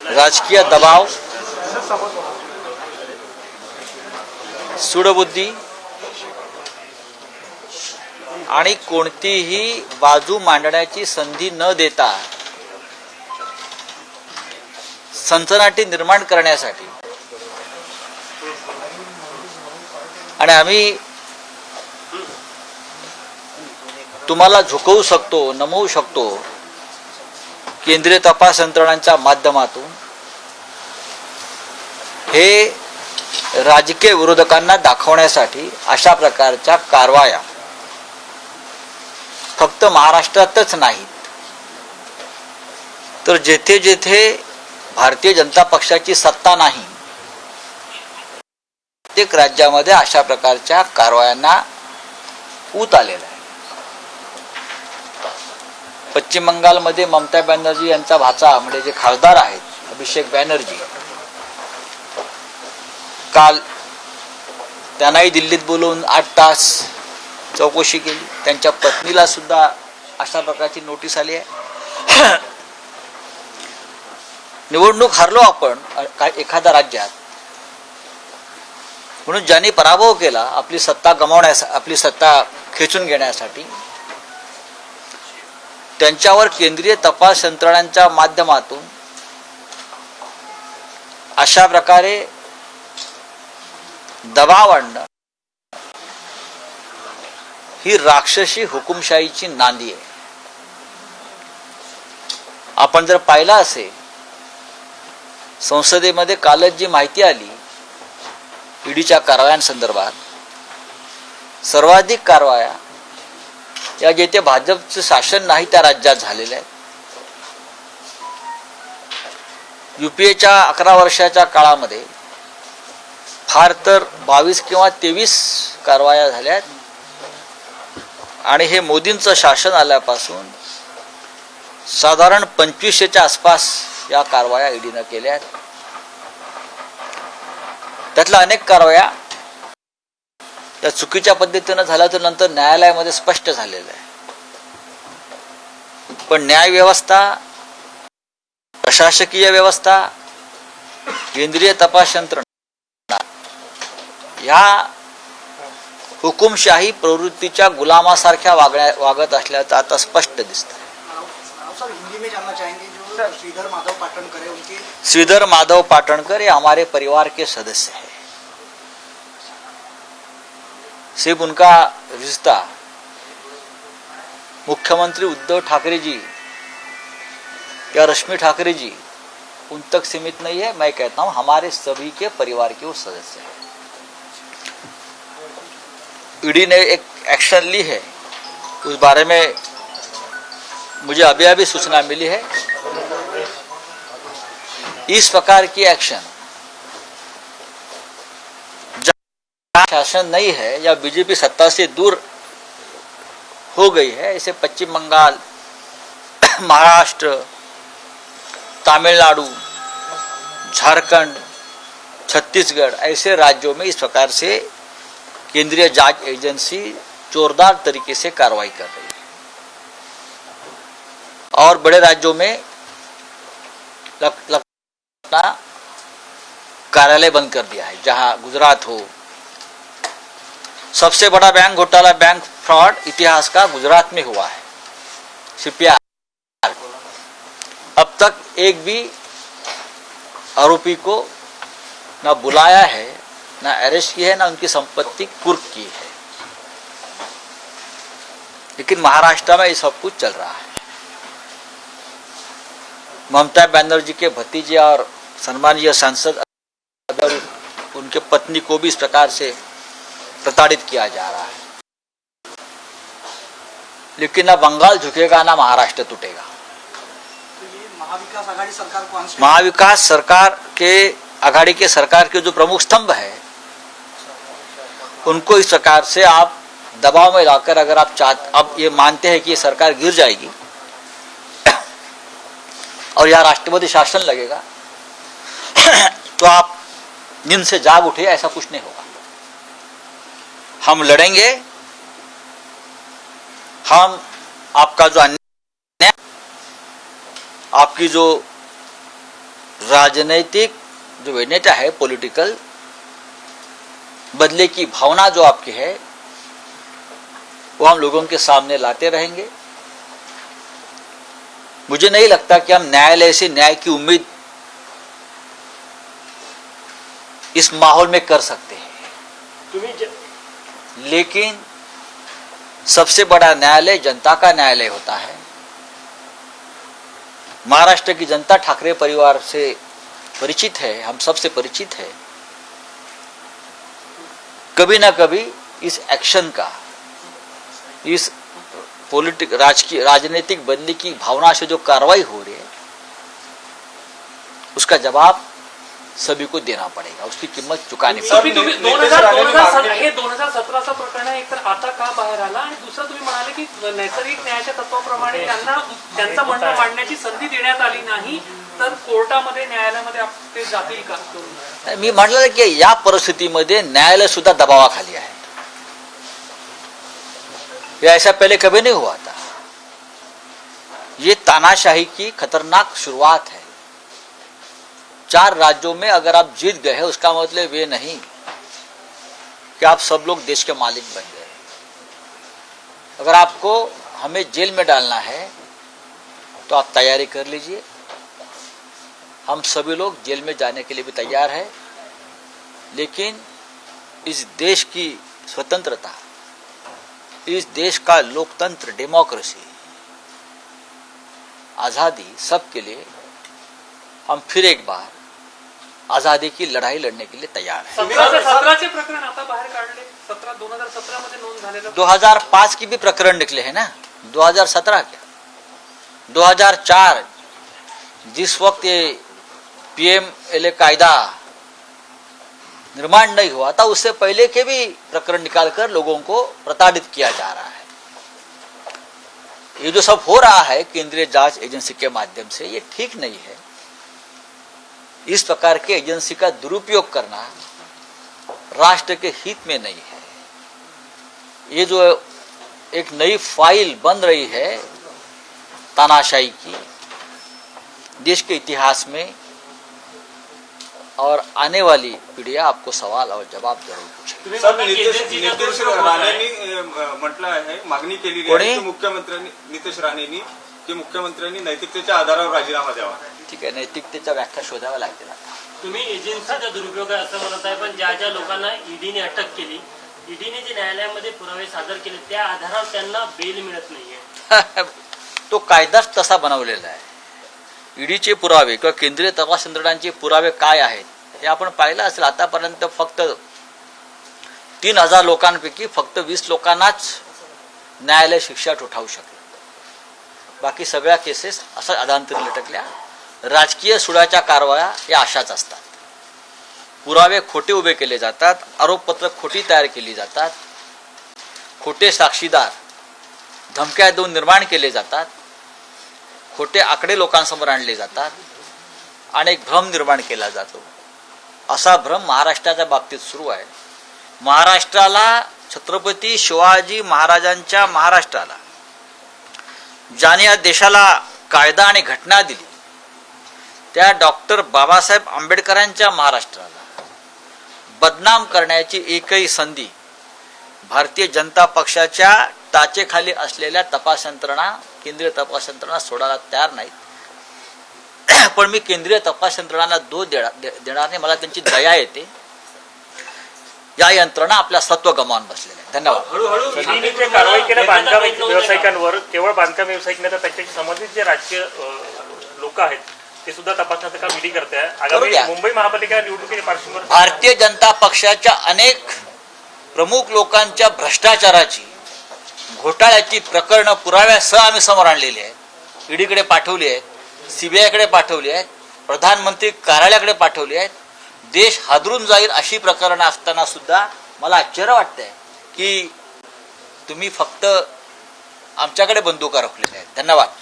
राजकीय दबाव, सूडबुद्धी आणि कोणतीही बाजू मांडण्याची संधी न देता सनसनाटी निर्माण करण्यासाठी आणि आम्ही तुम्हाला झुकवू शकतो, नमवू शकतो केंद्रीय तपास यंत्रणांच्या माध्यमातून हे राजकीय विरोधकांना दाखवण्यासाठी अशा प्रकारच्या कारवाया फक्त महाराष्ट्रातच नाहीत तर जेथे जेथे भारतीय जनता पक्षाची सत्ता नाही प्रत्येक राज्यामध्ये अशा प्रकारच्या कारवायांना ऊत आलेला आहे. पश्चिम बंगालमध्ये ममता बॅनर्जी यांचा भाचा म्हणजे जे खासदार आहेत अभिषेक बॅनर्जी, काल त्यांनाही दिल्लीत बोलवून 8 तास चौकशी केली. त्यांच्या पत्नीला सुद्धा अशा प्रकारची नोटीस आली आहे. निवडणूक हरलो आपण एखाद्या राज्यात म्हणून ज्यांनी पराभव केला आपली सत्ता गमावण्यासाठी, आपली सत्ता खेचून घेण्यासाठी, त्यांच्यावर केंद्रीय तपास यंत्रणांच्या माध्यमातून अशा प्रकारे दबाव आणणं ही राक्षसी हुकुमशाहीची नांदी आहे. आपण जर पाहिलं असेल संसदेमध्ये कालच जी माहिती आली ईडीच्या कारवायांसंदर्भात, सर्वाधिक कारवाया या जेथे भाजपचं शासन नाही त्या राज्यात झालेल्या आहेत. युपीएच्या 11 वर्षाच्या काळामध्ये फार तर 22 किंवा 23 कारवाया झाल्यात आणि हे मोदींचं शासन आल्यापासून साधारण 2500च्या आसपास या कारवाया ईडीनं केल्या आहेत. त्यातल्या अनेक कारवाया त्या चुकीच्या पद्धतीनं झाल्या तर नंतर न्यायालयामध्ये स्पष्ट झालेलं आहे. पण न्याय व्यवस्था, प्रशासकीय व्यवस्था, केंद्रीय तपास यंत्रणा या हुकुमशाही प्रवृत्तीच्या गुलामासारख्या वागत असल्याचं आता स्पष्ट दिसतं. श्रीधर माधव पाटणकर ये हमारे परिवार के सदस्य हैं. सिर्फ उनका रिश्ता मुख्यमंत्री उद्धव ठाकरे जी या रश्मि ठाकरे जी उन तक सीमित नहीं है. मैं कहता हूं हमारे सभी के परिवार के वो सदस्य हैं. ईडी ने एक एक्शन ली है, उस बारे में मुझे अभी सूचना मिली है. इस प्रकार की एक्शन जहां शासन नहीं है या बीजेपी सत्ता से दूर हो गई है, ऐसे पश्चिम बंगाल, महाराष्ट्र, तमिलनाडु, झारखंड, छत्तीसगढ़ ऐसे राज्यों में इस प्रकार से केंद्रीय जांच एजेंसी जोरदार तरीके से कार्रवाई कर रही है. और बड़े राज्यों में कार्यालय बंद कर दिया है. जहां गुजरात हो, सबसे बड़ा बैंक घोटाला, बैंक फ्रॉड इतिहास का गुजरात में हुआ है. सीपीआर अब तक एक भी आरोपी को ना बुलाया है, ना अरेस्ट की है, ना उनकी संपत्ति कुर्क की है. लेकिन महाराष्ट्र में ये सब कुछ चल रहा है. ममता बनर्जी के भतीजे और सम्मानीय सांसद उनके पत्नी को भी इस प्रकार से प्रताड़ित किया जा रहा है. लेकिन ना बंगाल झुकेगा ना महाराष्ट्र टूटेगा. तो ये महाविकास आघाड़ी सरकार को महाविकास सरकार के आघाड़ी के सरकार के जो प्रमुख स्तंभ है उनको इस प्रकार से आप दबाव में लाकर अगर आप अब ये मानते हैं कि ये सरकार गिर जाएगी और यहाँ राष्ट्रपति शासन लगेगा तो आप नींद से जाग उठे, ऐसा कुछ नहीं होगा. हम लड़ेंगे. हम आपका जो अन्याय, आपकी जो राजनीतिक जो वेनेटा है, पॉलिटिकल बदले की भावना जो आपकी है वो हम लोगों के सामने लाते रहेंगे। मुझे नहीं लगता कि हम न्यायालय से न्याय की उम्मीद इस माहौल में कर सकते हैं, लेकिन सबसे बड़ा न्यायालय जनता का न्यायालय होता है। महाराष्ट्र की जनता ठाकरे परिवार से परिचित है, हम सबसे परिचित है। कभी ना कभी इस एक्शन का, इस राजनीतिक बदली की भावना से जो कार्रवाई हो रही है उसका जवाब सभी को देना पडेगा, उसकी किंमत चुकानी पडेल। तुम्ही 2017चं प्रकरण आहे, एक तर आता का बाहेर आला, आणि दुसरं तुम्ही म्हणाले की नैसर्गिक न्यायाच्या तत्वाप्रमाणे त्यांना त्यांचं म्हणणं मांडण्याची संधी देण्यात आली नाही, तर कोर्टामध्ये न्यायालयामध्ये ते जातील का? मी म्हटलं की या परिस्थितीमध्ये न्यायालय सुद्धा दबावाखाली आहे। ये ऐसा पहले कभी नहीं हुआ था। ये तानाशाही की खतरनाक शुरुआत है। 4 राज्यों में अगर आप जीत गए हैं उसका मतलब ये नहीं कि आप सब लोग देश के मालिक बन गए। अगर आपको हमें जेल में डालना है तो आप तैयारी कर लीजिए। हम सभी लोग जेल में जाने के लिए भी तैयार है, लेकिन इस देश की स्वतंत्रता, इस देश का लोकतंत्र, डेमोक्रेसी, आजादी सबके लिए हम फिर एक बार आजादी की लड़ाई लड़ने के लिए तैयार हैं। 17चे प्रकरण आता बाहेर काढले, 2017 मध्ये नोंद झालेलं 2005 की भी प्रकरण निकले हैं ना, 2017 क्या, 2004 जिस वक्त ये पीएमएलए कायदा निर्माण नहीं हुआ था उससे पहले के भी प्रकरण निकालकर लोगों को प्रताड़ित किया जा रहा है। ये जो सब हो रहा है केंद्रीय जांच एजेंसी के माध्यम से, ये ठीक नहीं है। इस प्रकार के एजेंसी का दुरुपयोग करना राष्ट्र के हित में नहीं है। ये जो एक नई फाइल बन रही है तानाशाही की, देश के इतिहास में, और आने वाली पीढ़ियां आपको सवाल और जवाब जरूर पूछेगी। सर, नितेश राणेंनी म्हटलं आहे, मागणी केलेली आहे की मुख्यमंत्र्यांनी नैतिकतेच्या आधारावर राजीनामा द्यावा। ठीक आहे, नैतिकतेच्या व्याख्या शोधाव्या लागतील। तुम्ही एजन्सीचा दुरुपयोग आहे असं म्हणत आहे, पण ज्या ज्या लोकांना ईडीने अटक केली, ईडीने जे न्यायालयामध्ये पुरावे सादर केले त्या आधारावर त्यांना बेल मिळत नाहीये। तो कायदाच तसा बनवलेला आहे। ईडीचे पुरावे किंवा केंद्रीय तपास यंत्रणांचे पुरावे काय आहेत हे आपण पाहिलं असेल। आतापर्यंत फक्त 3000 लोकांपैकी फक्त 20 लोकांनाच न्यायालय शिक्षा ठोठावू शकले। बाकी सगळ्या केसेस असं अधांतरी लटकल्या। राजकीय सुडाच्या कारवाया या अशाच असतात। पुरावे खोटे उभे केले जातात, आरोपपत्र खोटी तयार केली जातात, खोटे साक्षीदार धमक्या देऊन निर्माण केले जातात, खोटे आकडे लोकांसमोर आणले जातात आणि एक भ्रम निर्माण केला जातो। असा भ्रम महाराष्ट्राच्या बाबतीत सुरू आहे। महाराष्ट्राला, छत्रपती शिवाजी महाराजांच्या महाराष्ट्राला, ज्याने या देशाला कायदा आणि घटना दिली, त्या डॉक्टर बाबासाहेब आंबेडकरांच्या महाराष्ट्राला बदनाम करण्याची एकही संधी भारतीय जनता पक्षाच्या टाचेखाली असलेल्या तपास यंत्रणा, केंद्रीय तपास यंत्रणा सोडायला तयार नाहीत। पण मी केंद्रीय तपास यंत्रणांना दोष देणार नाही, मला त्यांची दया येते। या यंत्रणा आपल्या सत्व गमावून बसलेल्या आहेत। धन्यवाद। ईडीने जे कारवाई केल्या बांधकाम व्यावसायिकांवर, केवळ बांधकाम व्यावसायिक नाही तर त्याच्याशी संबंधित जे राजकीय लोक आहेत ते सुद्धा तपासण्याचं काम ईडी करते आहे। आगामी मुंबई महापालिका निवडणुकीच्या पार्श्वभूमीवर भारतीय जनता पक्षाच्या अनेक प्रमुख लोकांच्या भ्रष्टाचाराची, घोटाळ्याची प्रकरणं पुराव्यासह आम्ही समोर आणलेली आहेत। ईडीकडे पाठवली आहेत, सीबीआयकडे पाठवली आहेत, प्रधानमंत्री कार्यालयाकडे पाठवली आहेत। देश हादरून जाईल अशी प्रकरणं असताना सुद्धा मला आश्चर्य वाटतंय की तुम्ही फक्त आमच्याकडे बंदुका रोखलेल्या आहेत। धन्यवाद।